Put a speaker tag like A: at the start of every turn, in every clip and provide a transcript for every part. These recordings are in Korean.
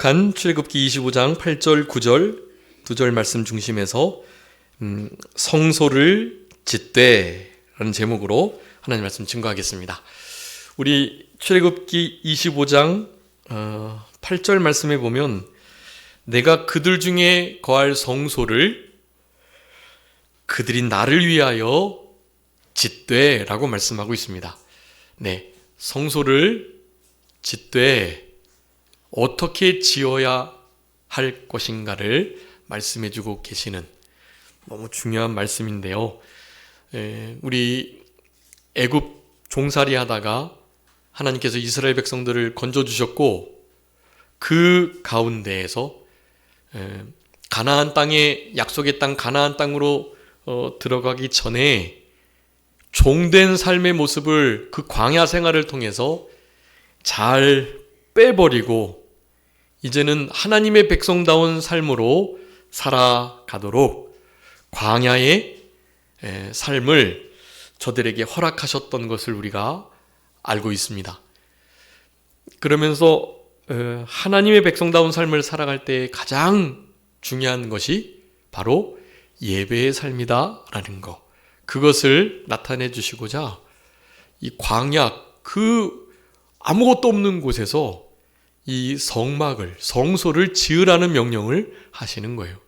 A: 출애굽기 25장 8절 9절 두 절 말씀 중심에서 성소를 짓되 라는 제목으로 하나님 말씀 증거하겠습니다. 우리 출애굽기 25장 8절 말씀에 보면 내가 그들 중에 거할 성소를 그들이 나를 위하여 짓되 라고 말씀하고 있습니다. 네, 성소를 짓되 어떻게 지어야 할 것인가를 말씀해주고 계시는 너무 중요한 말씀인데요. 우리 애굽 종살이 하다가 하나님께서 이스라엘 백성들을 건져주셨고 그 가운데에서 가나안 땅에 약속의 땅 가나안 땅으로 들어가기 전에 종된 삶의 모습을 그 광야 생활을 통해서 잘 빼버리고 이제는 하나님의 백성다운 삶으로 살아가도록 광야의 삶을 저들에게 허락하셨던 것을 우리가 알고 있습니다. 그러면서 하나님의 백성다운 삶을 살아갈 때 가장 중요한 것이 바로 예배의 삶이다 라는 것, 그것을 나타내 주시고자 이 광야 그 아무것도 없는 곳에서 이 성소를 지으라는 명령을 하시는 거예요.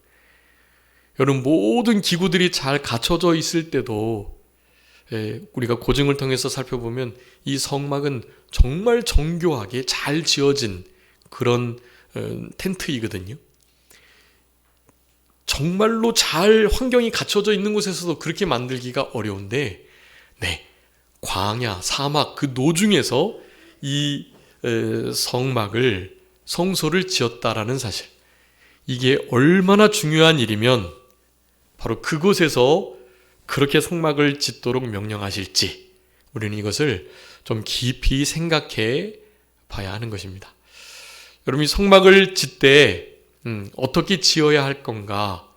A: 여러분, 모든 기구들이 잘 갖춰져 있을 때도 우리가 고증을 통해서 살펴보면 이 성막은 정말 정교하게 잘 지어진 그런 텐트이거든요. 정말로 잘 환경이 갖춰져 있는 곳에서도 그렇게 만들기가 어려운데, 네, 광야, 사막 그 노중에서 이 성소를 지었다라는 사실, 이게 얼마나 중요한 일이면 바로 그곳에서 그렇게 성막을 짓도록 명령하실지 우리는 이것을 좀 깊이 생각해 봐야 하는 것입니다. 여러분, 이 성막을 짓되 어떻게 지어야 할 건가,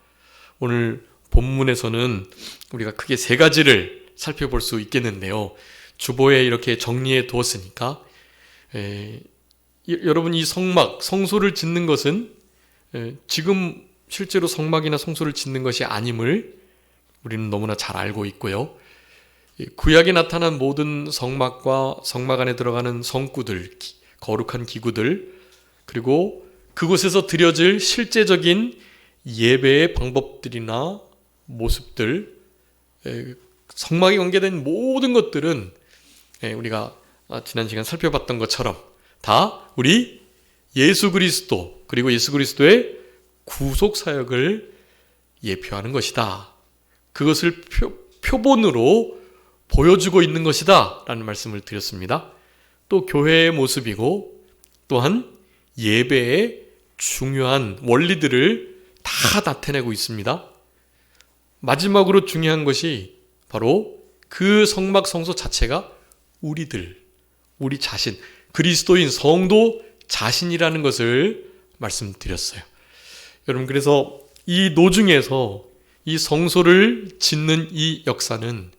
A: 오늘 본문에서는 우리가 크게 세 가지를 살펴볼 수 있겠는데요. 주보에 이렇게 정리해 두었으니까 여러분, 이 성소를 짓는 것은 지금 실제로 성막이나 성소를 짓는 것이 아님을 우리는 너무나 잘 알고 있고요. 구약에 나타난 모든 성막과 성막 안에 들어가는 성구들, 거룩한 기구들, 그리고 그곳에서 드려질 실제적인 예배의 방법들이나 모습들, 성막에 관계된 모든 것들은 우리가 지난 시간 살펴봤던 것처럼 다 우리 예수 그리스도, 그리고 예수 그리스도의 구속 사역을 예표하는 것이다. 그것을 표본으로 보여주고 있는 것이다 라는 말씀을 드렸습니다. 또 교회의 모습이고 또한 예배의 중요한 원리들을 다 나타내고 있습니다. 마지막으로 중요한 것이 바로 그 성막 성소 자체가 우리 자신, 그리스도인 성도 자신이라는 것을 말씀드렸어요. 여러분, 그래서 이 노중에서 이 성소를 짓는 이 역사는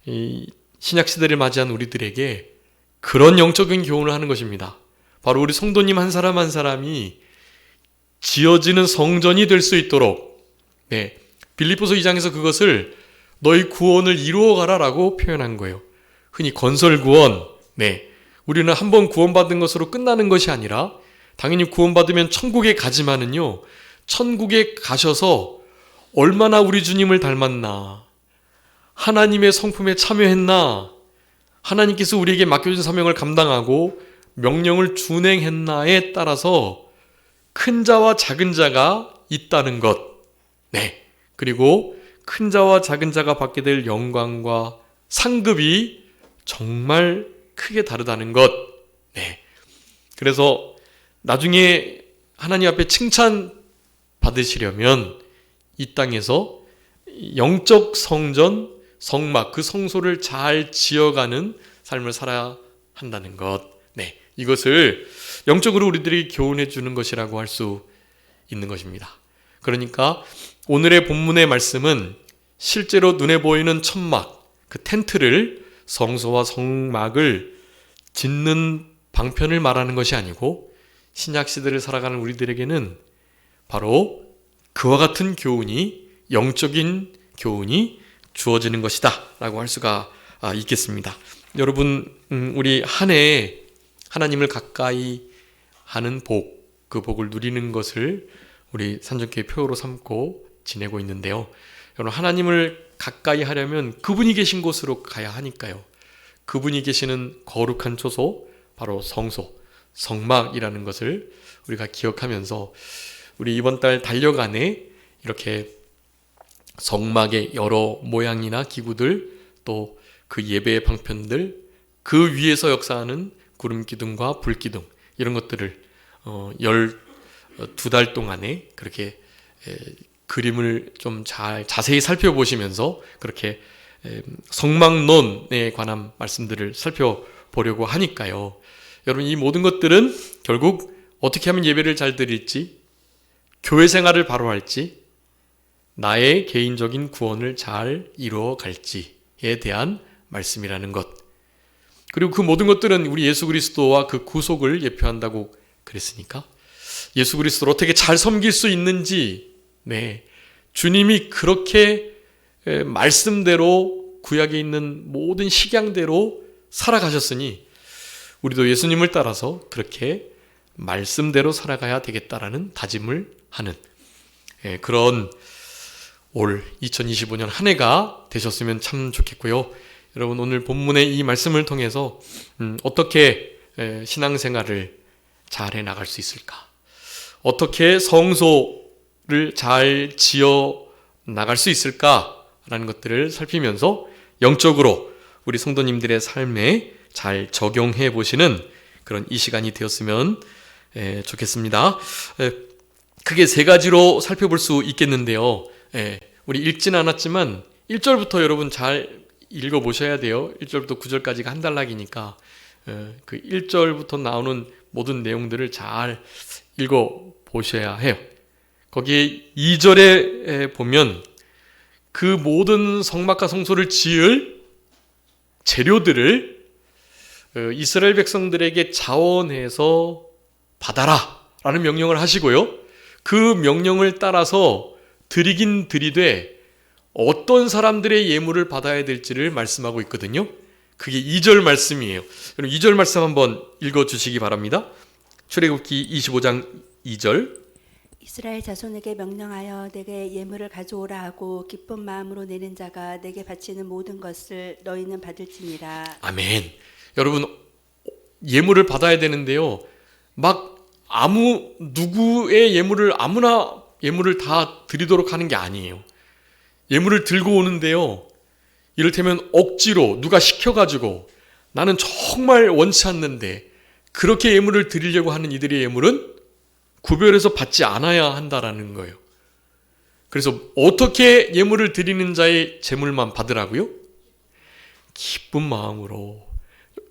A: 이 신약시대를 맞이한 우리들에게 그런 영적인 교훈을 하는 것입니다. 바로 우리 성도님 한 사람 한 사람이 지어지는 성전이 될 수 있도록, 빌립보서 2장에서 그것을 너희 구원을 이루어가라 라고 표현한 거예요. 흔히 건설 구원, 우리는 한번 구원받은 것으로 끝나는 것이 아니라 당연히 구원받으면 천국에 가지만은요, 천국에 가셔서 얼마나 우리 주님을 닮았나, 하나님의 성품에 참여했나, 하나님께서 우리에게 맡겨준 사명을 감당하고 명령을 준행했나에 따라서 큰 자와 작은 자가 있다는 것, 그리고 큰 자와 작은 자가 받게 될 영광과 상급이 정말 크게 다르다는 것. 그래서 나중에 하나님 앞에 칭찬 받으시려면 이 땅에서 영적 성전, 성막, 그 성소를 잘 지어가는 삶을 살아야 한다는 것. 이것을 영적으로 우리들이 교훈해 주는 것이라고 할 수 있는 것입니다. 그러니까 오늘의 본문의 말씀은 실제로 눈에 보이는 천막, 그 텐트를, 성소와 성막을 짓는 방편을 말하는 것이 아니고 신약 시대를 살아가는 우리들에게는 바로 그와 같은 교훈이, 영적인 교훈이 주어지는 것이다 라고 할 수가 있겠습니다. 여러분, 우리 한 해에 하나님을 가까이 하는 복, 그 복을 누리는 것을 우리 산정교회 표어로 삼고 지내고 있는데요. 여러분, 하나님을 가까이 하려면 그분이 계신 곳으로 가야 하니까요. 그분이 계시는 거룩한 초소, 바로 성소, 성막이라는 것을 우리가 기억하면서 우리 이번 달 달력안에 이렇게 성막의 여러 모양이나 기구들, 또 그 예배의 방편들, 그 위에서 역사하는 구름기둥과 불기둥, 이런 것들을 12달 동안에 그렇게 그림을 좀 자세히 살펴보시면서 그렇게 성막론에 관한 말씀들을 살펴보려고 하니까요. 여러분, 이 모든 것들은 결국 어떻게 하면 예배를 잘 드릴지, 교회 생활을 바로 할지, 나의 개인적인 구원을 잘 이루어 갈지에 대한 말씀이라는 것. 그리고 그 모든 것들은 우리 예수 그리스도와 그 구속을 예표한다고 그랬으니까 예수 그리스도를 어떻게 잘 섬길 수 있는지, 주님이 그렇게 말씀대로 구약에 있는 모든 식양대로 살아가셨으니 우리도 예수님을 따라서 그렇게 말씀대로 살아가야 되겠다라는 다짐을 하는 그런 올 2025년 한 해가 되셨으면 참 좋겠고요. 여러분, 오늘 본문의 이 말씀을 통해서 어떻게 신앙생활을 잘 해나갈 수 있을까? 어떻게 성소를 잘 지어 나갈 수 있을까라는 것들을 살피면서 영적으로 우리 성도님들의 삶에 잘 적용해 보시는 그런 이 시간이 되었으면 좋겠습니다. 크게 세 가지로 살펴볼 수 있겠는데요. 우리 읽지는 않았지만 1절부터 여러분 잘 읽어보셔야 돼요. 1절부터 9절까지가 한 단락이니까 그 1절부터 나오는 모든 내용들을 잘 읽어보셔야 해요. 거기에 2절에 보면 그 모든 성막과 성소를 지을 재료들을 이스라엘 백성들에게 자원해서 받아라 라는 명령을 하시고요. 그 명령을 따라서 드리긴 드리되 어떤 사람들의 예물을 받아야 될지를 말씀하고 있거든요. 그게 2절 말씀이에요. 그럼 2절 말씀 한번 읽어주시기 바랍니다. 출애굽기 25장 2절.
B: 이스라엘 자손에게 명령하여 내게 예물을 가져오라 하고 기쁜 마음으로 내는 자가 내게 바치는 모든 것을 너희는 받을지니라.
A: 아멘. 여러분, 예물을 받아야 되는데요. 막 누구의 예물을 아무나 예물을 다 드리도록 하는 게 아니에요. 예물을 들고 오는데요. 이를테면 억지로 누가 시켜가지고 나는 정말 원치 않는데 그렇게 예물을 드리려고 하는 이들의 예물은 구별해서 받지 않아야 한다라는 거예요. 그래서 어떻게 예물을 드리는 자의 제물만 받으라고요? 기쁜 마음으로.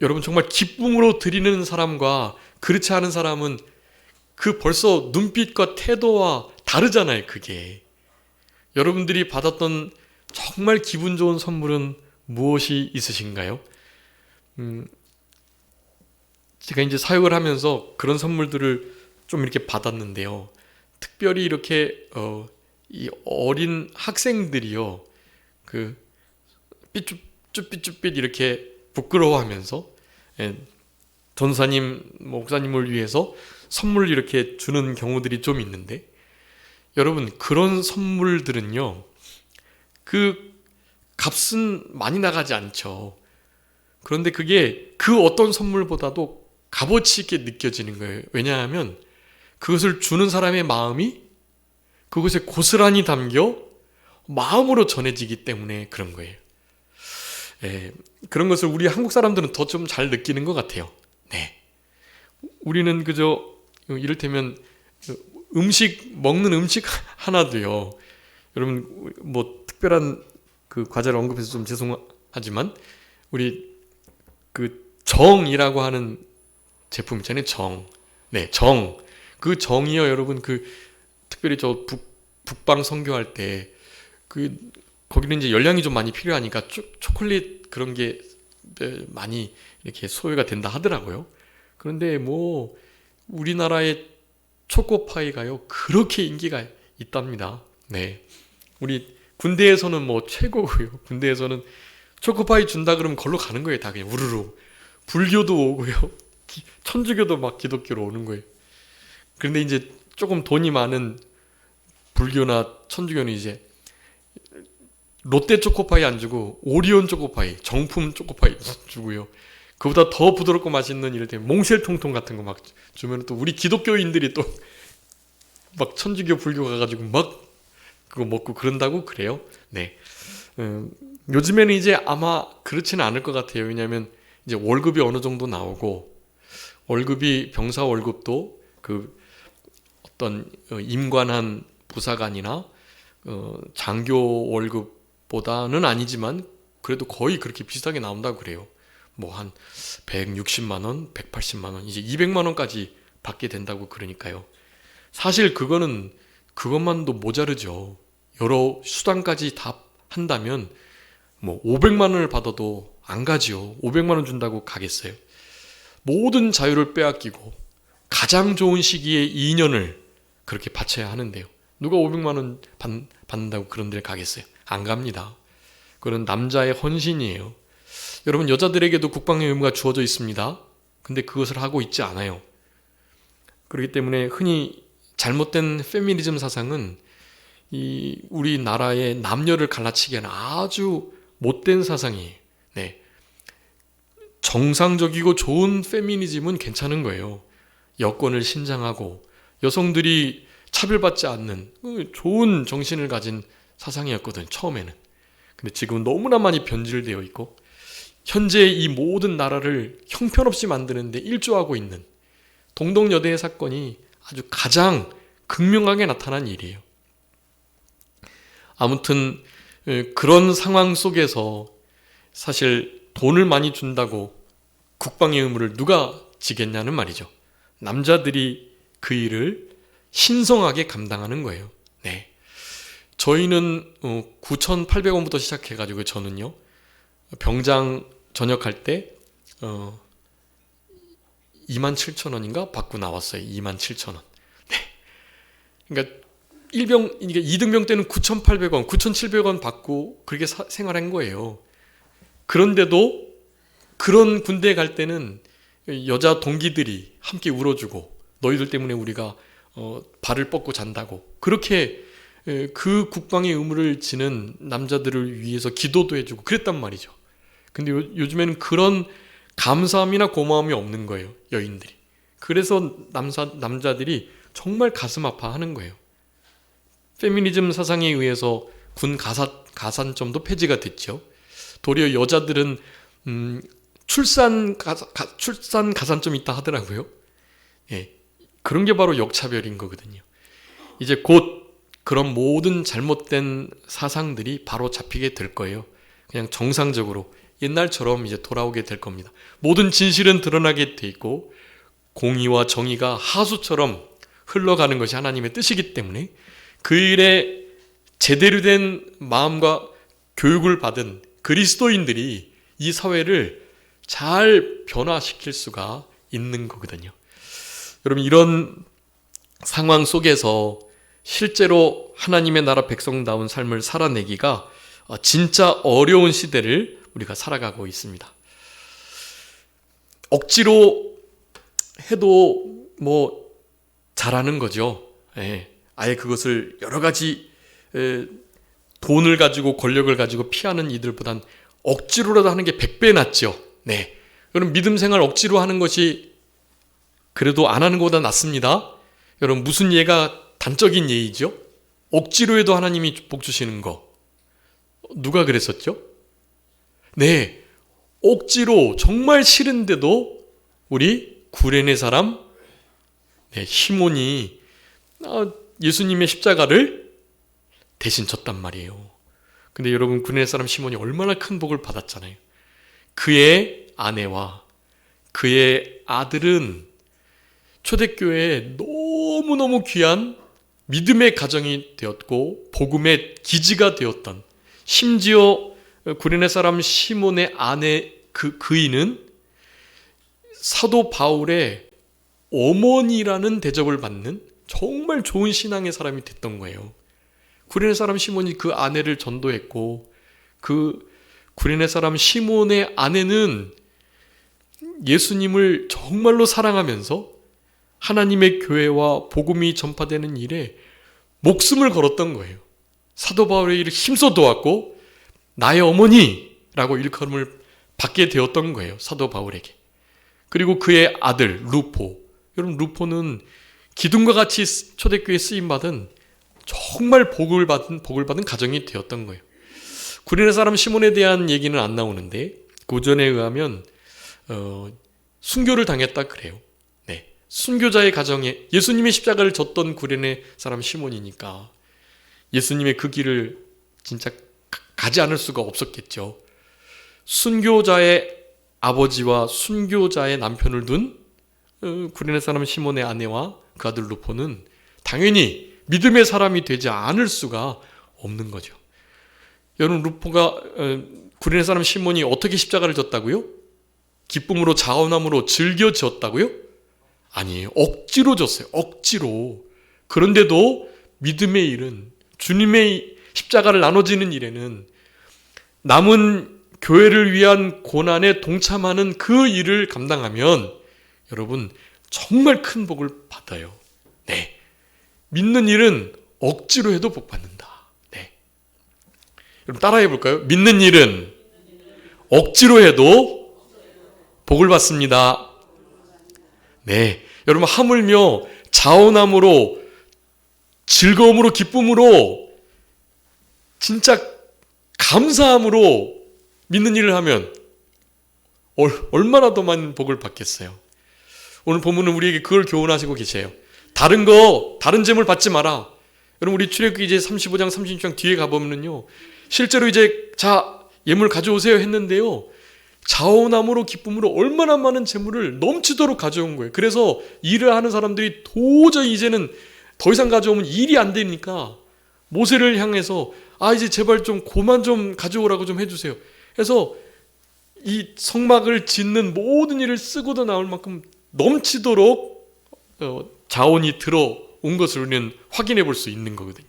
A: 여러분, 정말 기쁨으로 드리는 사람과 그렇지 않은 사람은 그 벌써 눈빛과 태도와 다르잖아요, 그게. 여러분들이 받았던 정말 기분 좋은 선물은 무엇이 있으신가요? 제가 이제 사역을 하면서 그런 선물들을 좀 이렇게 받았는데요. 특별히 이렇게 이 어린 학생들이요, 그 삐쭈삐쭈삐 이렇게 부끄러워하면서 전사님, 목사님을 위해서 선물을 이렇게 주는 경우들이 좀 있는데, 여러분, 그런 선물들은요, 그 값은 많이 나가지 않죠. 그런데 그게 그 어떤 선물보다도 값어치 있게 느껴지는 거예요. 왜냐하면 그것을 주는 사람의 마음이 그것에 고스란히 담겨 마음으로 전해지기 때문에 그런 거예요. 그런 것을 우리 한국 사람들은 더 좀 잘 느끼는 것 같아요. 우리는 그저 이를테면 먹는 음식 하나도요. 여러분, 뭐 특별한 그 과자를 언급해서 좀 죄송하지만 우리 그 정이라고 하는 제품 있잖아요. 정. 정. 그 정이요, 여러분, 그 특별히 저 북방 선교할 때 거기는 이제 열량이 좀 많이 필요하니까 초콜릿 그런 게 많이 이렇게 소요가 된다 하더라고요. 그런데 뭐 우리나라의 초코파이가요 그렇게 인기가 있답니다. 네, 우리 군대에서는 뭐 최고고요. 군대에서는 초코파이 준다 그러면 걸로 가는 거예요. 다 그냥 우르르. 불교도 오고요. 천주교도 막 기독교로 오는 거예요. 그런데 이제 조금 돈이 많은 불교나 천주교는 이제 롯데 초코파이 안 주고 오리온 초코파이, 정품 초코파이 주고요. 그보다 더 부드럽고 맛있는 이럴 때 몽쉘통통 같은 거 막 주면 또 우리 기독교인들이 또 막 천주교 불교 가가지고 막 그거 먹고 그런다고 그래요. 네. 요즘에는 이제 아마 그렇지는 않을 것 같아요. 왜냐하면 이제 월급이 어느 정도 나오고 월급이 병사 월급도 그 어떤 임관한 부사관이나 장교 월급보다는 아니지만 그래도 거의 그렇게 비슷하게 나온다고 그래요. 뭐 한 160만 원, 180만 원, 이제 200만 원까지 받게 된다고 그러니까요. 사실 그것만도 모자르죠. 여러 수단까지 다 한다면 뭐 500만 원을 받아도 안 가지요. 500만 원 준다고 가겠어요. 모든 자유를 빼앗기고 가장 좋은 시기에 2년을 그렇게 바쳐야 하는데요. 누가 500만 원 받는다고 그런 데를 가겠어요? 안 갑니다. 그건 남자의 헌신이에요. 여러분, 여자들에게도 국방의 의무가 주어져 있습니다. 근데 그것을 하고 있지 않아요. 그렇기 때문에 흔히 잘못된 페미니즘 사상은 이 우리나라의 남녀를 갈라치기에는 아주 못된 사상이에요. 네. 정상적이고 좋은 페미니즘은 괜찮은 거예요. 여권을 신장하고 여성들이 차별받지 않는 좋은 정신을 가진 사상이었거든, 처음에는. 근데 지금은 너무나 많이 변질되어 있고 현재 이 모든 나라를 형편없이 만드는데 일조하고 있는 동덕여대의 사건이 아주 가장 극명하게 나타난 일이에요. 아무튼 그런 상황 속에서 사실 돈을 많이 준다고 국방의 의무를 누가 지겠냐는 말이죠. 남자들이 그 일을 신성하게 감당하는 거예요. 네. 저희는 9,800원부터 시작해가지고 저는요 병장 전역할 때 27,000원인가 받고 나왔어요. 27,000원. 네. 그러니까 그러니까 2등병 때는 9,800원, 9,700원 받고 그렇게 생활한 거예요. 그런데도 그런 군대에 갈 때는 여자 동기들이 함께 울어주고 너희들 때문에 우리가 발을 뻗고 잔다고 그렇게 그 국방의 의무를 지는 남자들을 위해서 기도도 해주고 그랬단 말이죠. 근데 요즘에는 그런 감사함이나 고마움이 없는 거예요. 여인들이. 그래서 남자들이 정말 가슴 아파하는 거예요. 페미니즘 사상에 의해서 군 가산점도 폐지가 됐죠. 도리어 여자들은 출산 가산점이 있다 하더라고요. 예, 그런 게 바로 역차별인 거거든요. 이제 곧 그런 모든 잘못된 사상들이 바로 잡히게 될 거예요. 그냥 정상적으로 옛날처럼 이제 돌아오게 될 겁니다. 모든 진실은 드러나게 돼 있고 공의와 정의가 하수처럼 흘러가는 것이 하나님의 뜻이기 때문에 그 일에 제대로 된 마음과 교육을 받은 그리스도인들이 이 사회를 잘 변화시킬 수가 있는 거거든요. 여러분, 이런 상황 속에서 실제로 하나님의 나라 백성다운 삶을 살아내기가 진짜 어려운 시대를 우리가 살아가고 있습니다. 억지로 해도 뭐 잘하는 거죠. 예. 아예 그것을 여러 가지 돈을 가지고 권력을 가지고 피하는 이들보단 억지로라도 하는 게 100배 낫죠. 네. 여러분, 믿음 생활 억지로 하는 것이 그래도 안 하는 것보다 낫습니다. 여러분, 무슨 예가 단적인 예이죠? 억지로 해도 하나님이 복 주시는 거. 누가 그랬었죠? 네. 억지로 정말 싫은데도 우리 구레네 사람 시몬이 예수님의 십자가를 대신 졌단 말이에요. 근데 여러분, 구레네 사람 시몬이 얼마나 큰 복을 받았잖아요. 그의 아내와 그의 아들은 초대교회에 너무너무 귀한 믿음의 가정이 되었고 복음의 기지가 되었던, 심지어 구레네 사람 시몬의 아내 그이는 사도 바울의 어머니라는 대접을 받는 정말 좋은 신앙의 사람이 됐던 거예요. 구레네 사람 시몬이 그 아내를 전도했고, 그 구레네 사람 시몬의 아내는 예수님을 정말로 사랑하면서 하나님의 교회와 복음이 전파되는 일에 목숨을 걸었던 거예요. 사도 바울의 일을 힘써 도왔고 나의 어머니라고 일컬음을 받게 되었던 거예요. 사도 바울에게. 그리고 그의 아들 루포. 여러분, 루포는 기둥과 같이 초대교회에 쓰임받은 정말 복을 받은 가정이 되었던 거예요. 구레네 사람 시몬에 대한 얘기는 안 나오는데 고전에 의하면 순교를 당했다 그래요. 네, 순교자의 가정에 예수님의 십자가를 졌던 구레네 사람 시몬이니까 예수님의 그 길을 진짜 가지 않을 수가 없었겠죠. 순교자의 아버지와 순교자의 남편을 둔 구레네 사람 시몬의 아내와 그 아들 루포는 당연히 믿음의 사람이 되지 않을 수가 없는 거죠. 여러분, 루포가 구레네 사람 시몬이 어떻게 십자가를 졌다고요? 기쁨으로 자원함으로 즐겨 지었다고요? 아니에요. 억지로 졌어요. 억지로. 그런데도 믿음의 일은, 주님의 십자가를 나눠지는 일에는 남은 교회를 위한 고난에 동참하는 그 일을 감당하면 여러분 정말 큰 복을 받아요. 네, 믿는 일은 억지로 해도 복 받는다. 네, 여러분 따라해 볼까요? 믿는 일은 억지로 해도 복을 받습니다. 네, 여러분 하물며 자원함으로, 즐거움으로, 기쁨으로, 진짜 감사함으로 믿는 일을 하면 얼마나 더 많은 복을 받겠어요. 오늘 본문은 우리에게 그걸 교훈하시고 계세요. 다른 재물 받지 마라. 여러분, 우리 출애굽기 이제 35장 36장 뒤에 가보면요, 실제로 이제 자 예물 가져오세요 했는데요, 자원함으로 기쁨으로 얼마나 많은 재물을 넘치도록 가져온 거예요. 그래서 일을 하는 사람들이 도저히 이제는 더 이상 가져오면 일이 안 되니까 모세를 향해서 이제 제발 좀 그만 좀 가져오라고 좀 해주세요. 그래서 이 성막을 짓는 모든 일을 쓰고도 나올 만큼 넘치도록 자원이 들어온 것을 우리는 확인해 볼 수 있는 거거든요.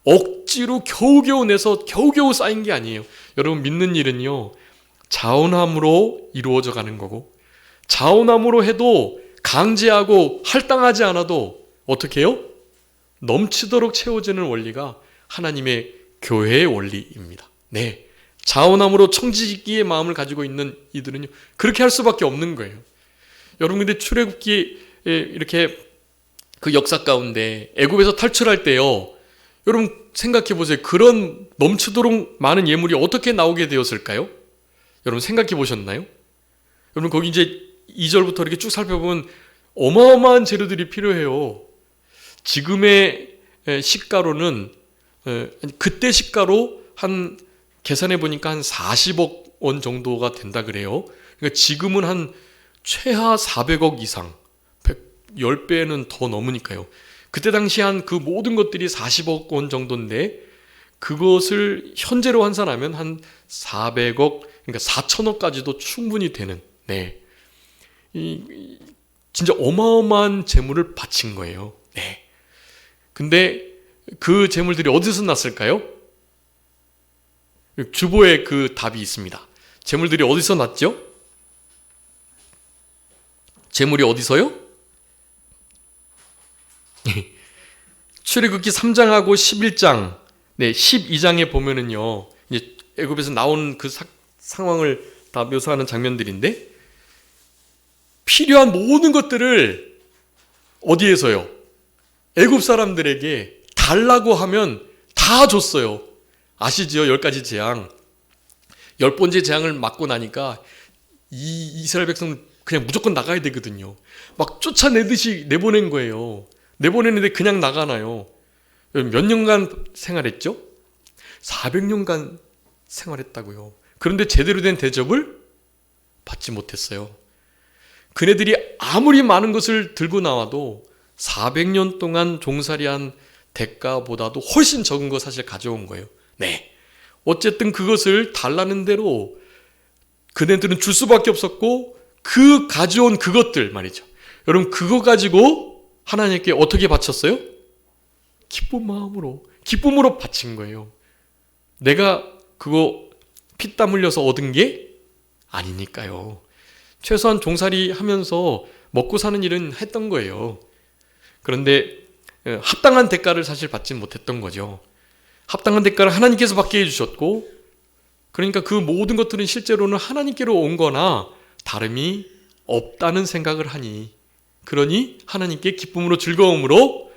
A: 억지로 겨우겨우 내서 겨우겨우 쌓인 게 아니에요. 여러분, 믿는 일은요, 자원함으로 이루어져 가는 거고, 자원함으로 해도 강제하고 할당하지 않아도 어떻게 해요? 넘치도록 채워지는 원리가 하나님의 교회의 원리입니다. 네, 자원함으로 청지기의 마음을 가지고 있는 이들은요, 그렇게 할 수밖에 없는 거예요. 여러분, 근데 출애굽기 이렇게 그 역사 가운데 애굽에서 탈출할 때요, 여러분 생각해 보세요. 그런 넘치도록 많은 예물이 어떻게 나오게 되었을까요? 여러분 생각해 보셨나요? 여러분 거기 이제 2절부터 이렇게 쭉 살펴보면 어마어마한 재료들이 필요해요. 지금의 시가로는, 그때 시가로 한 계산해 보니까 한 40억 원 정도가 된다 그래요. 그러니까 지금은 한 최하 400억 이상, 10배는 더 넘으니까요. 그때 당시 한 그 모든 것들이 40억 원 정도인데, 그것을 현재로 환산하면 한 400억, 그러니까 4천억까지도 충분히 되는, 네, 진짜 어마어마한 재물을 바친 거예요. 네. 근데 그 재물들이 어디서 났을까요? 주보에 그 답이 있습니다. 재물들이 어디서 났죠? 재물이 어디서요? 출애굽기 3장하고 11장, 네, 12장에 보면은요, 이제 애굽에서 나온 그 상황을 다 묘사하는 장면들인데, 필요한 모든 것들을 어디에서요? 애굽 사람들에게 달라고 하면 다 줬어요. 아시지요? 10가지 재앙. 10번째 재앙을 맞고 나니까 이스라엘 백성은 그냥 무조건 나가야 되거든요. 막 쫓아내듯이 내보낸 거예요. 내보내는데 그냥 나가나요? 몇 년간 생활했죠? 400년간 생활했다고요. 그런데 제대로 된 대접을 받지 못했어요. 그네들이 아무리 많은 것을 들고 나와도 400년 동안 종살이한 대가보다도 훨씬 적은 거 사실 가져온 거예요. 네, 어쨌든 그것을 달라는 대로 그네들은 줄 수밖에 없었고, 그 가져온 그것들 말이죠, 여러분 그거 가지고 하나님께 어떻게 바쳤어요? 기쁜 마음으로, 기쁨으로 바친 거예요. 내가 그거 피땀 흘려서 얻은 게 아니니까요. 최소한 종살이 하면서 먹고 사는 일은 했던 거예요. 그런데 합당한 대가를 사실 받지 못했던 거죠. 합당한 대가를 하나님께서 받게 해주셨고, 그러니까 그 모든 것들은 실제로는 하나님께로 온 거나 다름이 없다는 생각을 하니, 그러니 하나님께 기쁨으로 즐거움으로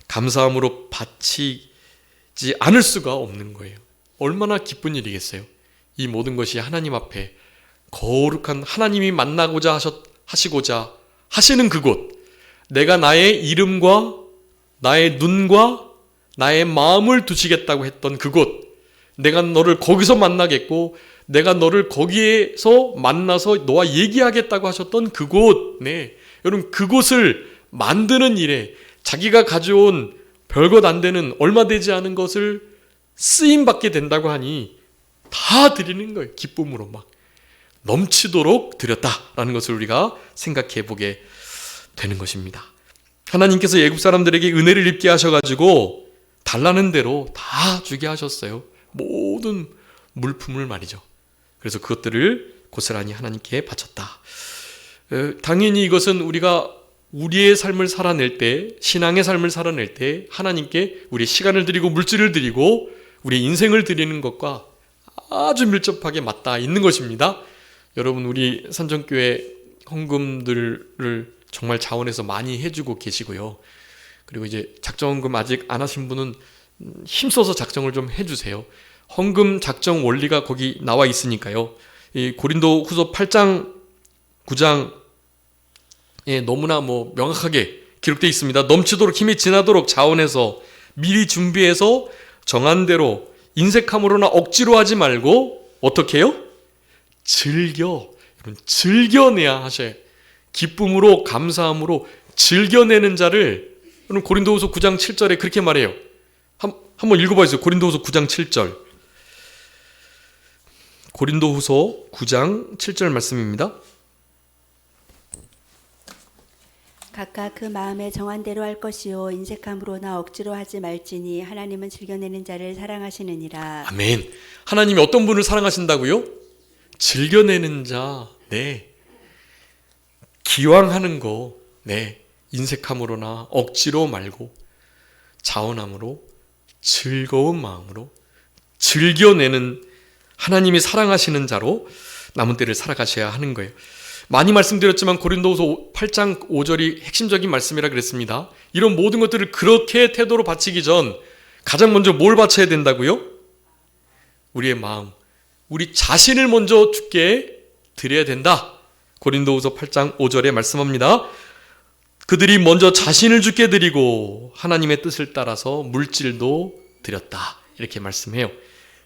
A: 감사함으로 바치지 않을 수가 없는 거예요. 얼마나 기쁜 일이겠어요. 이 모든 것이 하나님 앞에 거룩한 하나님이 만나고자 하시고자 하시는 그곳, 내가 나의 이름과 나의 눈과 나의 마음을 두시겠다고 했던 그곳, 내가 너를 거기서 만나겠고 내가 너를 거기에서 만나서 너와 얘기하겠다고 하셨던 그곳, 네, 여러분 그곳을 만드는 일에 자기가 가져온 별것 안 되는 얼마 되지 않은 것을 쓰임받게 된다고 하니 다 드리는 거예요. 기쁨으로 막 넘치도록 드렸다라는 것을 우리가 생각해 보게 되는 것입니다. 하나님께서 애굽 사람들에게 은혜를 입게 하셔가지고 달라는 대로 다 주게 하셨어요. 모든 물품을 말이죠. 그래서 그것들을 고스란히 하나님께 바쳤다. 당연히 이것은 우리가 우리의 삶을 살아낼 때, 신앙의 삶을 살아낼 때 하나님께 우리의 시간을 드리고 물질을 드리고 우리의 인생을 드리는 것과 아주 밀접하게 맞닿아 있는 것입니다. 여러분 우리 산정교회 헌금들을 정말 자원해서 많이 해주고 계시고요. 그리고 이제 작정헌금 아직 안 하신 분은 힘써서 작정을 좀 해주세요. 헌금 작정 원리가 거기 나와 있으니까요. 이 고린도 후서 8장 9장에 너무나 명확하게 기록되어 있습니다. 넘치도록 힘이 지나도록 자원해서 미리 준비해서 정한 대로 인색함으로나 억지로 하지 말고 어떻게 해요? 여러분 즐겨내야 하셔요. 기쁨으로 감사함으로 즐겨내는 자를, 여러분 고린도후서 9장 7절에 그렇게 말해요. 한번 읽어봐 주세요. 고린도후서 9장 7절. 고린도후서 9장 7절 말씀입니다.
B: 각각 그 마음에 정한 대로 할 것이요 인색함으로나 억지로 하지 말지니 하나님은 즐겨내는 자를 사랑하시느니라.
A: 아멘. 하나님이 어떤 분을 사랑하신다고요? 즐겨내는 자. 네. 기왕하는 거. 네. 인색함으로나 억지로 말고 자원함으로 즐거운 마음으로 즐겨내는 하나님이 사랑하시는 자로 남은 때를 살아가셔야 하는 거예요. 많이 말씀드렸지만 고린도후서 8장 5절이 핵심적인 말씀이라 그랬습니다. 이런 모든 것들을 그렇게 태도로 바치기 전 가장 먼저 뭘 바쳐야 된다고요? 우리의 마음, 우리 자신을 먼저 주께 드려야 된다. 고린도후서 8장 5절에 말씀합니다. 그들이 먼저 자신을 주께 드리고 하나님의 뜻을 따라서 물질도 드렸다. 이렇게 말씀해요.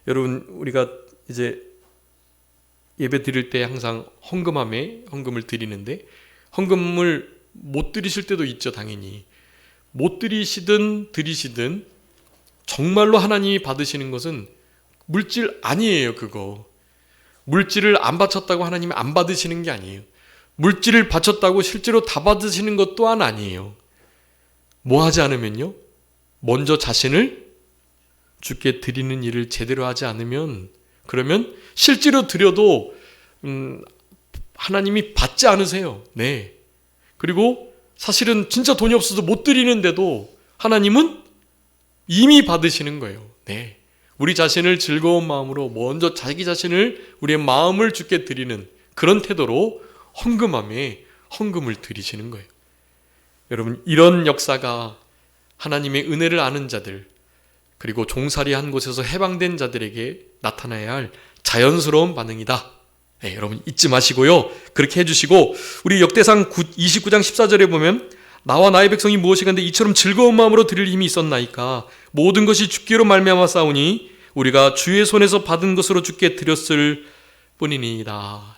A: 여러분 우리가 이제 예배 드릴 때 항상 헌금을 드리는데 헌금을 못 드리실 때도 있죠. 당연히 못 드리시든 드리시든 정말로 하나님이 받으시는 것은 물질 아니에요. 그거 물질을 안 바쳤다고 하나님이 안 받으시는 게 아니에요. 물질을 바쳤다고 실제로 다 받으시는 것 또한 아니에요. 뭐 하지 않으면요, 먼저 자신을 주께 드리는 일을 제대로 하지 않으면, 그러면 실제로 드려도 하나님이 받지 않으세요. 네. 그리고 사실은 진짜 돈이 없어서 못 드리는데도 하나님은 이미 받으시는 거예요. 네. 우리 자신을 즐거운 마음으로 먼저 자기 자신을, 우리의 마음을 주께 드리는 그런 태도로 헌금함에 헌금을 드리시는 거예요. 여러분 이런 역사가 하나님의 은혜를 아는 자들, 그리고 종살이한 곳에서 해방된 자들에게 나타나야 할 자연스러운 반응이다. 네, 여러분 잊지 마시고요. 그렇게 해주시고, 우리 역대상 29장 14절에 보면 나와 나의 백성이 무엇이간데 이처럼 즐거운 마음으로 드릴 힘이 있었나이까. 모든 것이 주께로 말미암아 싸우니 우리가 주의 손에서 받은 것으로 주께 드렸을 뿐이니이다.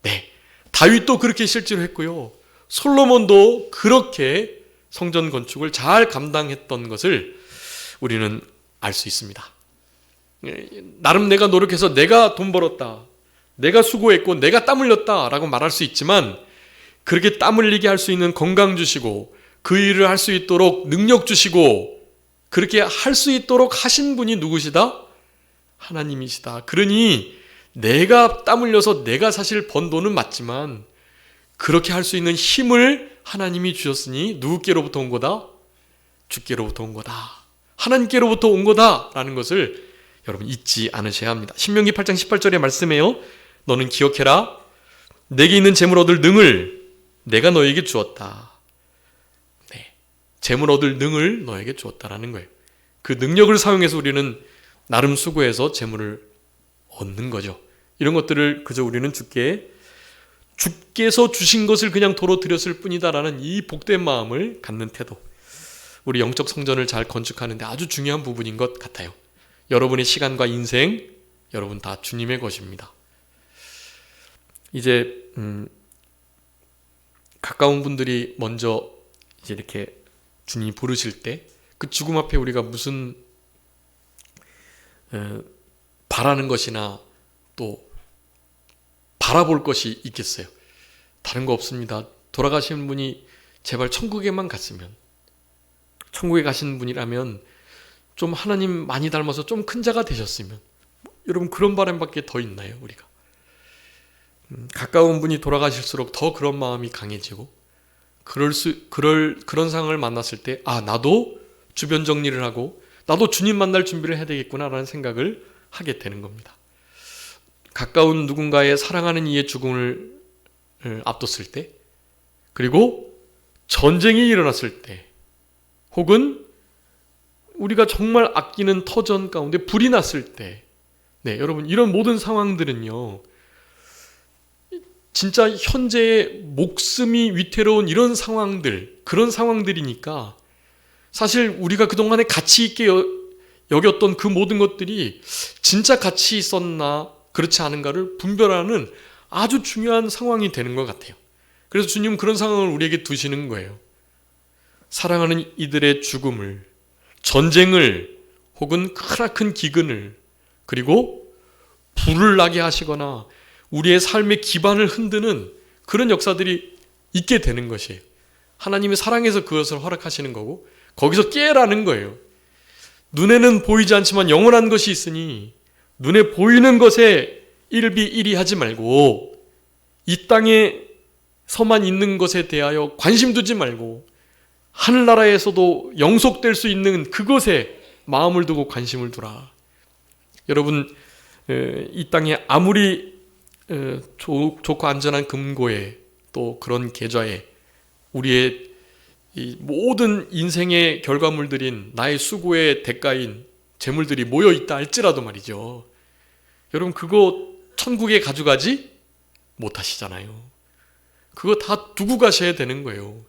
A: 네, 다윗도 그렇게 실제로 했고요. 솔로몬도 그렇게 성전 건축을 잘 감당했던 것을 우리는 알 수 있습니다. 나름 내가 노력해서 내가 돈 벌었다, 내가 수고했고 내가 땀 흘렸다 라고 말할 수 있지만 그렇게 땀 흘리게 할 수 있는 건강 주시고 그 일을 할 수 있도록 능력 주시고 그렇게 할 수 있도록 하신 분이 누구시다? 하나님이시다. 그러니 내가 땀 흘려서 내가 사실 번 돈은 맞지만 그렇게 할 수 있는 힘을 하나님이 주셨으니 누구께로부터 온 거다? 주께로부터 온 거다. 하나님께로부터 온 거다라는 것을 여러분 잊지 않으셔야 합니다. 신명기 8장 18절의 말씀에요. 너는 기억해라. 내게 있는 재물 얻을 능을 내가 너에게 주었다. 네, 재물 얻을 능을 너에게 주었다라는 거예요. 그 능력을 사용해서 우리는 나름 수고해서 재물을 얻는 거죠. 이런 것들을 그저 우리는 주께서 주신 것을 그냥 도로 드렸을 뿐이다라는 이 복된 마음을 갖는 태도. 우리 영적 성전을 잘 건축하는데 아주 중요한 부분인 것 같아요. 여러분의 시간과 인생, 여러분 다 주님의 것입니다. 이제 가까운 분들이 먼저 이제 이렇게 주님이 부르실 때 그 죽음 앞에 우리가 무슨 바라는 것이나 또 바라볼 것이 있겠어요? 다른 거 없습니다. 돌아가신 분이 제발 천국에만 갔으면, 천국에 가신 분이라면 좀 하나님 많이 닮아서 좀 큰 자가 되셨으면, 여러분 그런 바람밖에 더 있나요? 우리가 가까운 분이 돌아가실수록 더 그런 마음이 강해지고 그런 상황을 만났을 때 나도 주변 정리를 하고 나도 주님 만날 준비를 해야 되겠구나라는 생각을 하게 되는 겁니다. 가까운 누군가의 사랑하는 이의 죽음을 앞뒀을 때, 그리고 전쟁이 일어났을 때, 혹은 우리가 정말 아끼는 터전 가운데 불이 났을 때, 네, 여러분 이런 모든 상황들은요, 진짜 현재의 목숨이 위태로운 이런 상황들, 그런 상황들이니까 사실 우리가 그동안에 가치 있게 여겼던 그 모든 것들이 진짜 가치 있었나 그렇지 않은가를 분별하는 아주 중요한 상황이 되는 것 같아요. 그래서 주님은 그런 상황을 우리에게 두시는 거예요. 사랑하는 이들의 죽음을, 전쟁을, 혹은 크나큰 기근을, 그리고 불을 나게 하시거나 우리의 삶의 기반을 흔드는 그런 역사들이 있게 되는 것이에요. 하나님의 사랑에서 그것을 허락하시는 거고 거기서 깨라는 거예요. 눈에는 보이지 않지만 영원한 것이 있으니 눈에 보이는 것에 일비일이 하지 말고 이 땅에서만 있는 것에 대하여 관심 두지 말고 하늘나라에서도 영속될 수 있는 그것에 마음을 두고 관심을 두라. 여러분 이 땅에 아무리 좋고 안전한 금고에 또 그런 계좌에 우리의 이 모든 인생의 결과물들인 나의 수고의 대가인 재물들이 모여 있다 할지라도 말이죠. 여러분 그거 천국에 가져가지 못하시잖아요. 그거 다 두고 가셔야 되는 거예요.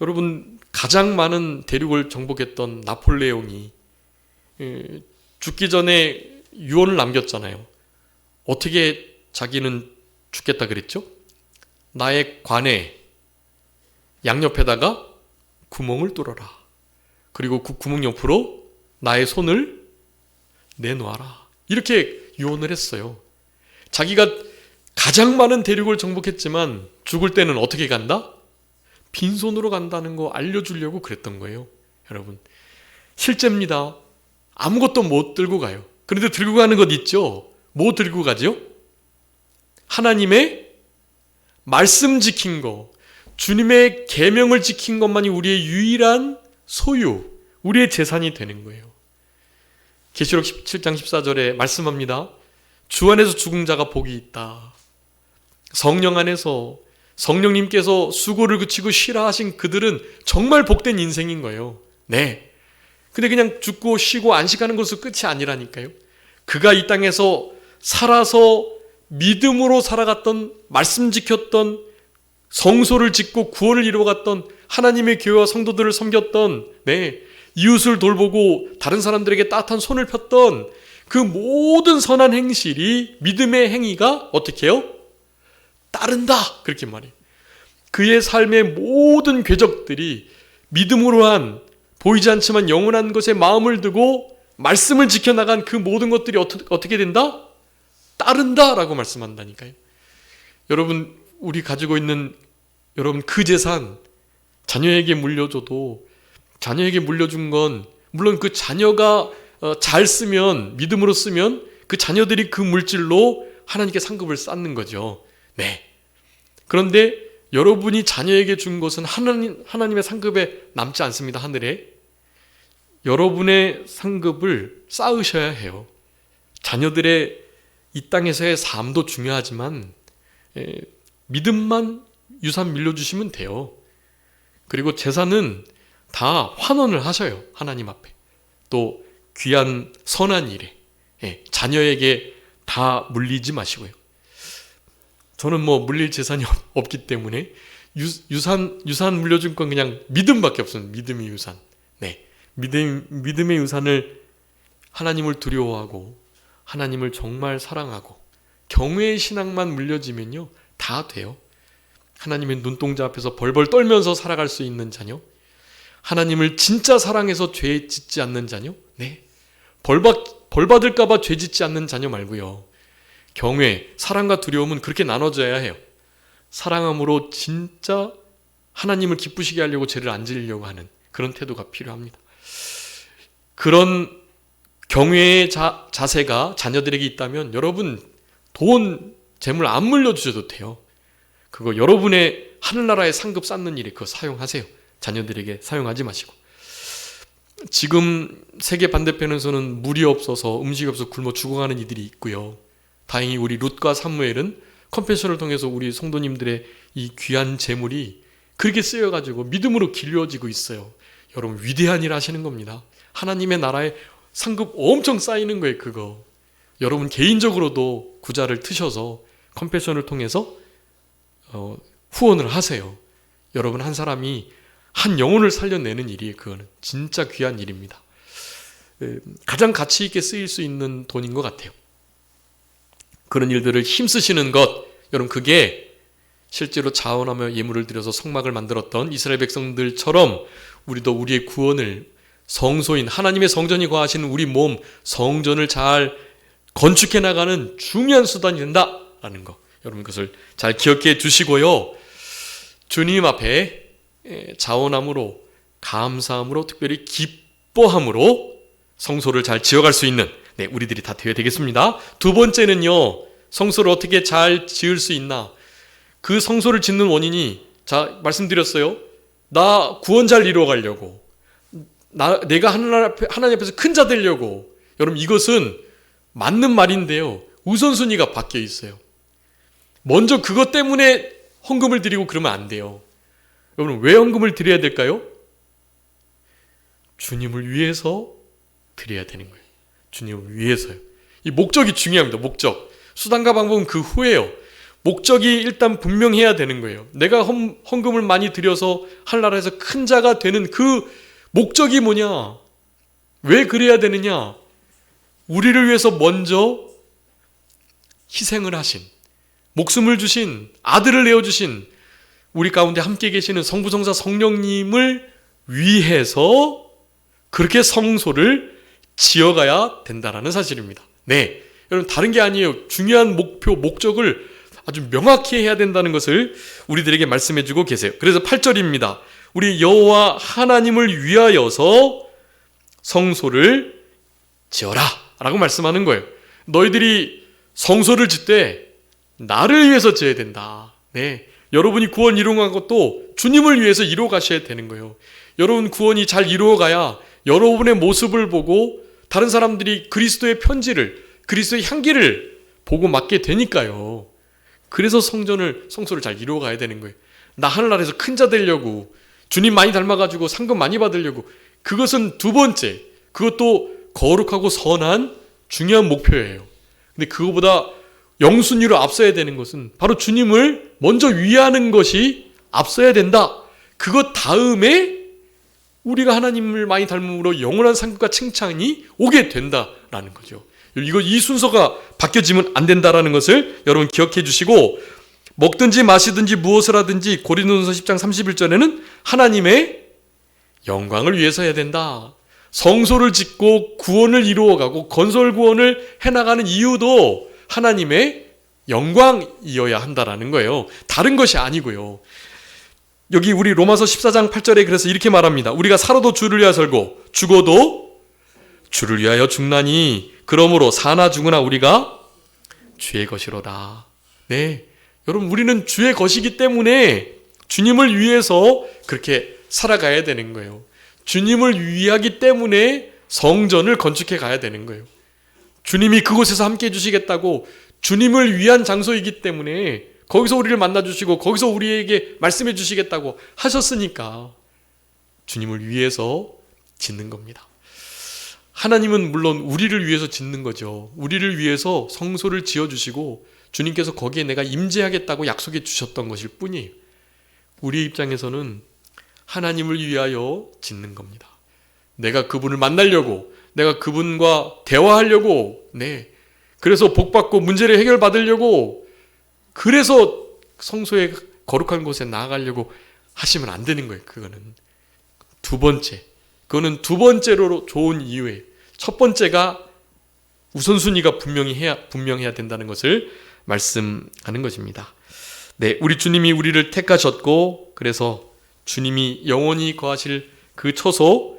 A: 여러분 가장 많은 대륙을 정복했던 나폴레옹이 죽기 전에 유언을 남겼잖아요. 어떻게 자기는 죽겠다 그랬죠? 나의 관에 양옆에다가 구멍을 뚫어라. 그리고 그 구멍 옆으로 나의 손을 내놓아라. 이렇게 유언을 했어요. 자기가 가장 많은 대륙을 정복했지만 죽을 때는 어떻게 간다? 빈손으로 간다는 거 알려주려고 그랬던 거예요. 여러분 실제입니다. 아무것도 못 들고 가요. 그런데 들고 가는 것 있죠? 뭐 들고 가죠? 하나님의 말씀 지킨 거, 주님의 계명을 지킨 것만이 우리의 유일한 소유, 우리의 재산이 되는 거예요. 계시록 17장 14절에 말씀합니다. 주 안에서 죽은 자가 복이 있다. 성령 안에서 성령님께서 수고를 그치고 쉬라 하신 그들은 정말 복된 인생인 거예요. 네. 근데 그냥 죽고 쉬고 안식하는 것으로 끝이 아니라니까요. 그가 이 땅에서 살아서 믿음으로 살아갔던, 말씀 지켰던, 성소를 짓고 구원을 이루어갔던, 하나님의 교회와 성도들을 섬겼던, 네, 이웃을 돌보고 다른 사람들에게 따뜻한 손을 폈던 그 모든 선한 행실이, 믿음의 행위가 어떻게 해요? 따른다. 그렇게 말해요. 그의 삶의 모든 궤적들이 믿음으로 한, 보이지 않지만 영원한 것에 마음을 두고 말씀을 지켜나간 그 모든 것들이 어떻게 된다? 따른다 라고 말씀한다니까요. 여러분 우리 가지고 있는 여러분 그 재산 자녀에게 물려줘도 자녀에게 물려준 건 물론 그 자녀가 잘 쓰면 믿음으로 쓰면 그 자녀들이 그 물질로 하나님께 상급을 쌓는 거죠. 네. 그런데 여러분이 자녀에게 준 것은 하나님의 상급에 남지 않습니다. 하늘에. 여러분의 상급을 쌓으셔야 해요. 자녀들의 이 땅에서의 삶도 중요하지만 믿음만 유산 밀려주시면 돼요. 그리고 재산은 다 환원을 하셔요. 하나님 앞에. 또 귀한 선한 일에 자녀에게 다 물리지 마시고요. 저는 물릴 재산이 없기 때문에 유산 물려준 건 그냥 믿음밖에 없습니다. 믿음의 유산. 네. 믿음의 유산을 하나님을 두려워하고 하나님을 정말 사랑하고 경외의 신앙만 물려지면요. 다 돼요. 하나님의 눈동자 앞에서 벌벌 떨면서 살아갈 수 있는 자녀. 하나님을 진짜 사랑해서 죄 짓지 않는 자녀. 네. 벌 받을까 봐 죄 짓지 않는 자녀 말고요. 경외, 사랑과 두려움은 그렇게 나눠져야 해요. 사랑함으로 진짜 하나님을 기쁘시게 하려고 죄를 안 지으려고 하는 그런 태도가 필요합니다. 그런 경외의 자세가 자녀들에게 있다면 여러분 돈, 재물 안 물려주셔도 돼요. 그거 여러분의 하늘나라의 상급 쌓는 일에 그거 사용하세요. 자녀들에게 사용하지 마시고. 지금 세계 반대편에서는 물이 없어서 음식이 없어서 굶어 죽어가는 이들이 있고요. 다행히 우리 룻과 사무엘은 컴패션을 통해서 우리 성도님들의 이 귀한 재물이 그렇게 쓰여가지고 믿음으로 길러지고 있어요. 여러분 위대한 일 하시는 겁니다. 하나님의 나라에 상급 엄청 쌓이는 거예요. 그거 여러분 개인적으로도 구자를 트셔서 컴패션을 통해서 후원을 하세요. 여러분 한 사람이 한 영혼을 살려내는 일이에요. 그거는 진짜 귀한 일입니다. 가장 가치 있게 쓰일 수 있는 돈인 것 같아요. 그런 일들을 힘쓰시는 것, 여러분 그게 실제로 자원하며 예물을 드려서 성막을 만들었던 이스라엘 백성들처럼 우리도 우리의 구원을 성소인 하나님의 성전이 거하시는 우리 몸 성전을 잘 건축해 나가는 중요한 수단이 된다라는 거, 여러분 그것을 잘 기억해 주시고요. 주님 앞에 자원함으로 감사함으로 특별히 기뻐함으로 성소를 잘 지어갈 수 있는 우리들이 다 되어야 되겠습니다. 두 번째는요, 성소를 어떻게 잘 지을 수 있나? 그 성소를 짓는 원인이 말씀드렸어요. 나 구원 잘 이루어가려고, 내가 하나님 앞에서 큰 자 되려고. 여러분 이것은 맞는 말인데요, 우선순위가 바뀌어 있어요. 먼저 그것 때문에 헌금을 드리고 그러면 안 돼요. 여러분 왜 헌금을 드려야 될까요? 주님을 위해서 드려야 되는 거예요. 주님을 위해서요. 이 목적이 중요합니다. 목적. 수단과 방법은 그 후에요. 목적이 일단 분명해야 되는 거예요. 내가 헌금을 많이 드려서 하늘나라에서 큰 자가 되는 그 목적이 뭐냐? 왜 그래야 되느냐? 우리를 위해서 먼저 희생을 하신, 목숨을 주신, 아들을 내어주신 우리 가운데 함께 계시는 성부성자 성령님을 위해서 그렇게 성소를 지어가야 된다라는 사실입니다. 네, 여러분 다른 게 아니에요. 중요한 목표, 목적을 아주 명확히 해야 된다는 것을 우리들에게 말씀해주고 계세요. 그래서 8절입니다. 우리 여호와 하나님을 위하여서 성소를 지어라 라고 말씀하는 거예요. 너희들이 성소를 짓되 나를 위해서 지어야 된다. 네, 여러분이 구원 이루어간 것도 주님을 위해서 이루어 가셔야 되는 거예요. 여러분 구원이 잘 이루어가야 여러분의 모습을 보고 다른 사람들이 그리스도의 편지를, 그리스도의 향기를 보고 맡게 되니까요. 그래서 성소를 잘 이루어가야 되는 거예요. 나 하늘나라에서 큰 자 되려고, 주님 많이 닮아가지고 상금 많이 받으려고, 그것은 두 번째, 그것도 거룩하고 선한 중요한 목표예요. 근데 그거보다 영순위로 앞서야 되는 것은 바로 주님을 먼저 위하는 것이 앞서야 된다. 그것 다음에 우리가 하나님을 많이 닮음으로 영원한 상급과 칭찬이 오게 된다라는 거죠. 이 순서가 바뀌어지면 안 된다라는 것을 여러분 기억해 주시고, 먹든지 마시든지 무엇을 하든지 고린도전서 10장 31절에는 하나님의 영광을 위해서 해야 된다. 성소를 짓고 구원을 이루어가고 건설 구원을 해나가는 이유도 하나님의 영광이어야 한다라는 거예요. 다른 것이 아니고요. 여기 우리 로마서 14장 8절에 그래서 이렇게 말합니다. 우리가 살아도 주를 위하여 살고 죽어도 주를 위하여 죽나니 그러므로 사나 죽으나 우리가 주의 것이로다. 네, 여러분 우리는 주의 것이기 때문에 주님을 위해서 그렇게 살아가야 되는 거예요. 주님을 위하기 때문에 성전을 건축해 가야 되는 거예요. 주님이 그곳에서 함께 해주시겠다고 주님을 위한 장소이기 때문에 거기서 우리를 만나주시고 거기서 우리에게 말씀해 주시겠다고 하셨으니까 주님을 위해서 짓는 겁니다. 하나님은 물론 우리를 위해서 짓는 거죠. 우리를 위해서 성소를 지어주시고 주님께서 거기에 내가 임재하겠다고 약속해 주셨던 것일 뿐이에요. 우리의 입장에서는 하나님을 위하여 짓는 겁니다. 내가 그분을 만나려고, 내가 그분과 대화하려고, 네, 그래서 복받고 문제를 해결받으려고, 그래서 성소의 거룩한 곳에 나아가려고 하시면 안 되는 거예요. 그거는 두 번째로 좋은 이유예요. 첫 번째가 우선순위가 분명해야 된다는 것을 말씀하는 것입니다. 네, 우리 주님이 우리를 택하셨고 그래서 주님이 영원히 거하실 그 처소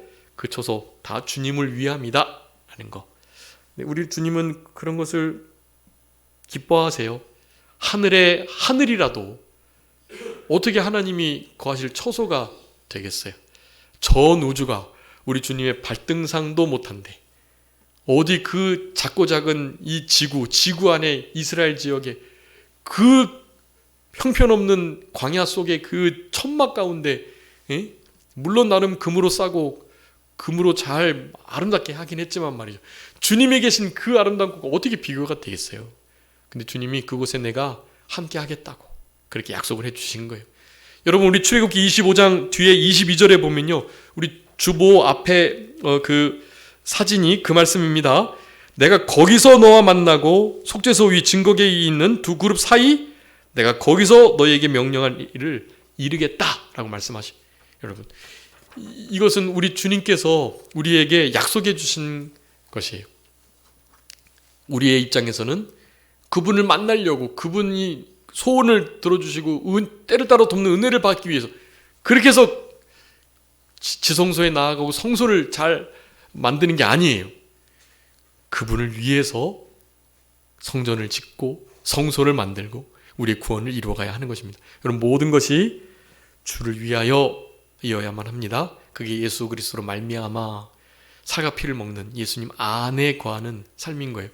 A: 다 주님을 위함이다 라는 거. 네, 우리 주님은 그런 것을 기뻐하세요. 하늘의 하늘이라도 어떻게 하나님이 거하실 처소가 되겠어요? 전 우주가 우리 주님의 발등상도 못한데 어디 그 작고 작은 이 지구 안에 이스라엘 지역에 그 형편없는 광야 속에 그 천막 가운데, 물론 나름 금으로 싸고 금으로 잘 아름답게 하긴 했지만 말이죠. 주님이 계신 그 아름다운 곳과 어떻게 비교가 되겠어요? 근데 주님이 그곳에 내가 함께 하겠다고 그렇게 약속을 해주신 거예요. 여러분 우리 출애굽기 25장 뒤에 22절에 보면요, 우리 주보 앞에 그 사진이 그 말씀입니다. 내가 거기서 너와 만나고 속죄소 위 증거궤에 있는 두 그룹 사이 내가 거기서 너에게 명령한 일을 이루겠다라고 말씀하시. 여러분 이것은 우리 주님께서 우리에게 약속해 주신 것이에요. 우리의 입장에서는 그분을 만나려고, 그분이 소원을 들어주시고 때를 따라 돕는 은혜를 받기 위해서 그렇게 해서 지성소에 나아가고 성소를 잘 만드는 게 아니에요. 그분을 위해서 성전을 짓고 성소를 만들고 우리의 구원을 이루어가야 하는 것입니다. 여러분 모든 것이 주를 위하여여야만 합니다. 그게 예수 그리스도로 말미암아 사과 피를 먹는 예수님 안에 거하는 삶인 거예요.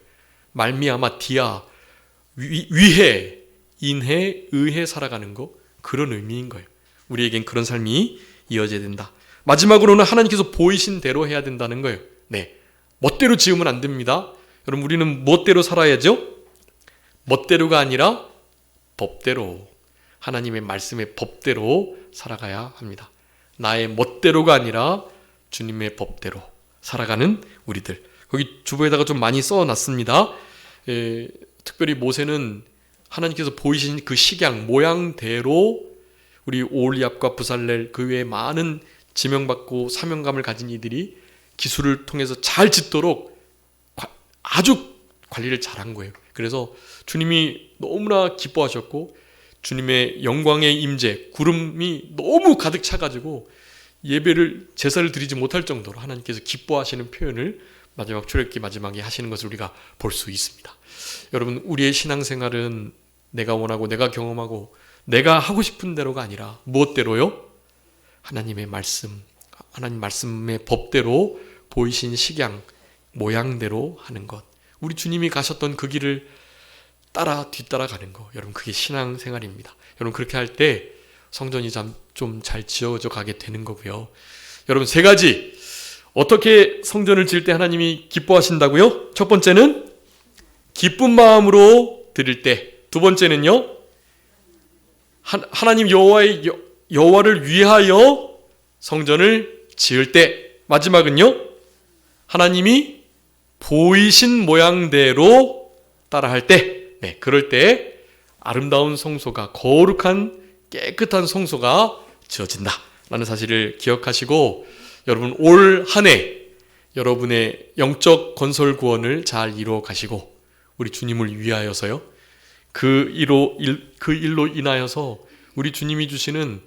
A: 말미암아 디아 위해 인해 의해 살아가는 거, 그런 의미인 거예요. 우리에겐 그런 삶이 이어져야 된다. 마지막으로는 하나님께서 보이신 대로 해야 된다는 거예요. 네, 멋대로 지으면 안 됩니다. 여러분 우리는 멋대로 살아야죠. 멋대로가 아니라 법대로, 하나님의 말씀의 법대로 살아가야 합니다. 나의 멋대로가 아니라 주님의 법대로 살아가는 우리들. 거기 주보에다가 좀 많이 써놨습니다. 특별히 모세는 하나님께서 보이신 그 식양 모양대로 우리 오홀리압과 부살렐 그 외에 많은 지명받고 사명감을 가진 이들이 기술을 통해서 잘 짓도록 아주 관리를 잘한 거예요. 그래서 주님이 너무나 기뻐하셨고 주님의 영광의 임재, 구름이 너무 가득 차가지고 예배를 제사를 드리지 못할 정도로 하나님께서 기뻐하시는 표현을 마지막 출애굽기 마지막에 하시는 것을 우리가 볼 수 있습니다. 여러분 우리의 신앙생활은 내가 원하고 내가 경험하고 내가 하고 싶은 대로가 아니라 무엇대로요? 하나님의 말씀, 하나님 말씀의 법대로 보이신 식양, 모양대로 하는 것. 우리 주님이 가셨던 그 길을 뒤따라 가는 거. 여러분 그게 신앙생활입니다. 여러분 그렇게 할 때 성전이 좀 잘 지어져 가게 되는 거고요. 여러분 세 가지 어떻게 성전을 지을 때 하나님이 기뻐하신다고요? 첫 번째는 기쁜 마음으로 드릴 때, 두 번째는요 하나님 여호와를 위하여 성전을 지을 때, 마지막은요 하나님이 보이신 모양대로 따라할 때, 네, 그럴 때 아름다운 성소가, 거룩한 깨끗한 성소가 지어진다 라는 사실을 기억하시고, 여러분 올 한 해 여러분의 영적 건설 구원을 잘 이루어 가시고 우리 주님을 위하여서요, 그 일로 인하여서 우리 주님이 주시는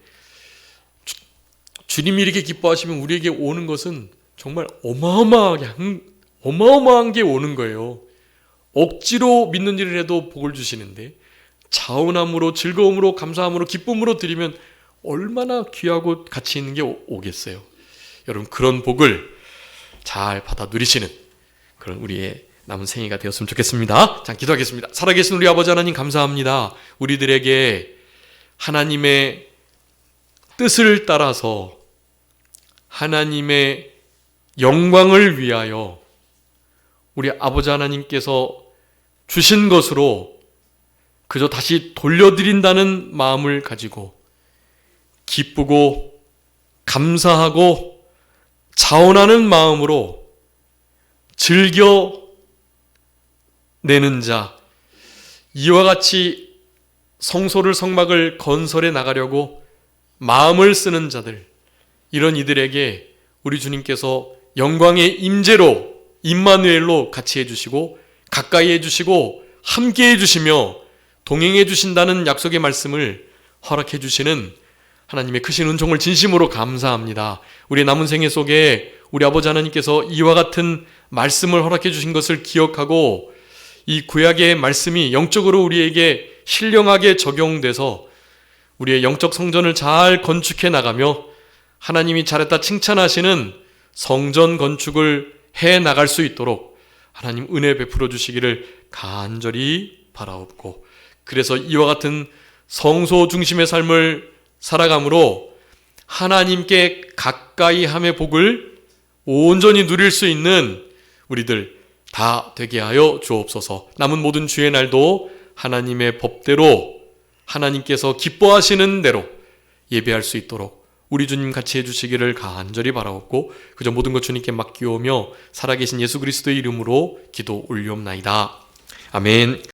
A: 주님이 이렇게 기뻐하시면 우리에게 오는 것은 정말 어마어마한 게 오는 거예요. 억지로 믿는 일을 해도 복을 주시는데 자원함으로 즐거움으로 감사함으로 기쁨으로 드리면 얼마나 귀하고 가치 있는 게 오겠어요. 여러분 그런 복을 잘 받아 누리시는 그런 우리의 남은 생애가 되었으면 좋겠습니다. 자, 기도하겠습니다. 살아계신 우리 아버지 하나님 감사합니다. 우리들에게 하나님의 뜻을 따라서 하나님의 영광을 위하여 우리 아버지 하나님께서 주신 것으로 그저 다시 돌려드린다는 마음을 가지고 기쁘고 감사하고 자원하는 마음으로 즐겨 내는 자, 이와 같이 성막을 건설해 나가려고 마음을 쓰는 자들, 이런 이들에게 우리 주님께서 영광의 임재로 임마누엘로 같이 해주시고 가까이 해주시고 함께 해주시며 동행해 주신다는 약속의 말씀을 허락해 주시는 하나님의 크신 은총을 진심으로 감사합니다. 우리의 남은 생애 속에 우리 아버지 하나님께서 이와 같은 말씀을 허락해 주신 것을 기억하고 이 구약의 말씀이 영적으로 우리에게 신령하게 적용돼서 우리의 영적 성전을 잘 건축해 나가며 하나님이 잘했다 칭찬하시는 성전 건축을 해 나갈 수 있도록 하나님 은혜 베풀어 주시기를 간절히 바라옵고, 그래서 이와 같은 성소 중심의 삶을 살아감으로 하나님께 가까이 함의 복을 온전히 누릴 수 있는 우리들 다 되게 하여 주옵소서. 남은 모든 주의 날도 하나님의 법대로 하나님께서 기뻐하시는 대로 예배할 수 있도록 우리 주님 같이 해주시기를 간절히 바라옵고, 그저 모든 것 주님께 맡기오며 살아계신 예수 그리스도의 이름으로 기도 올리옵나이다. 아멘.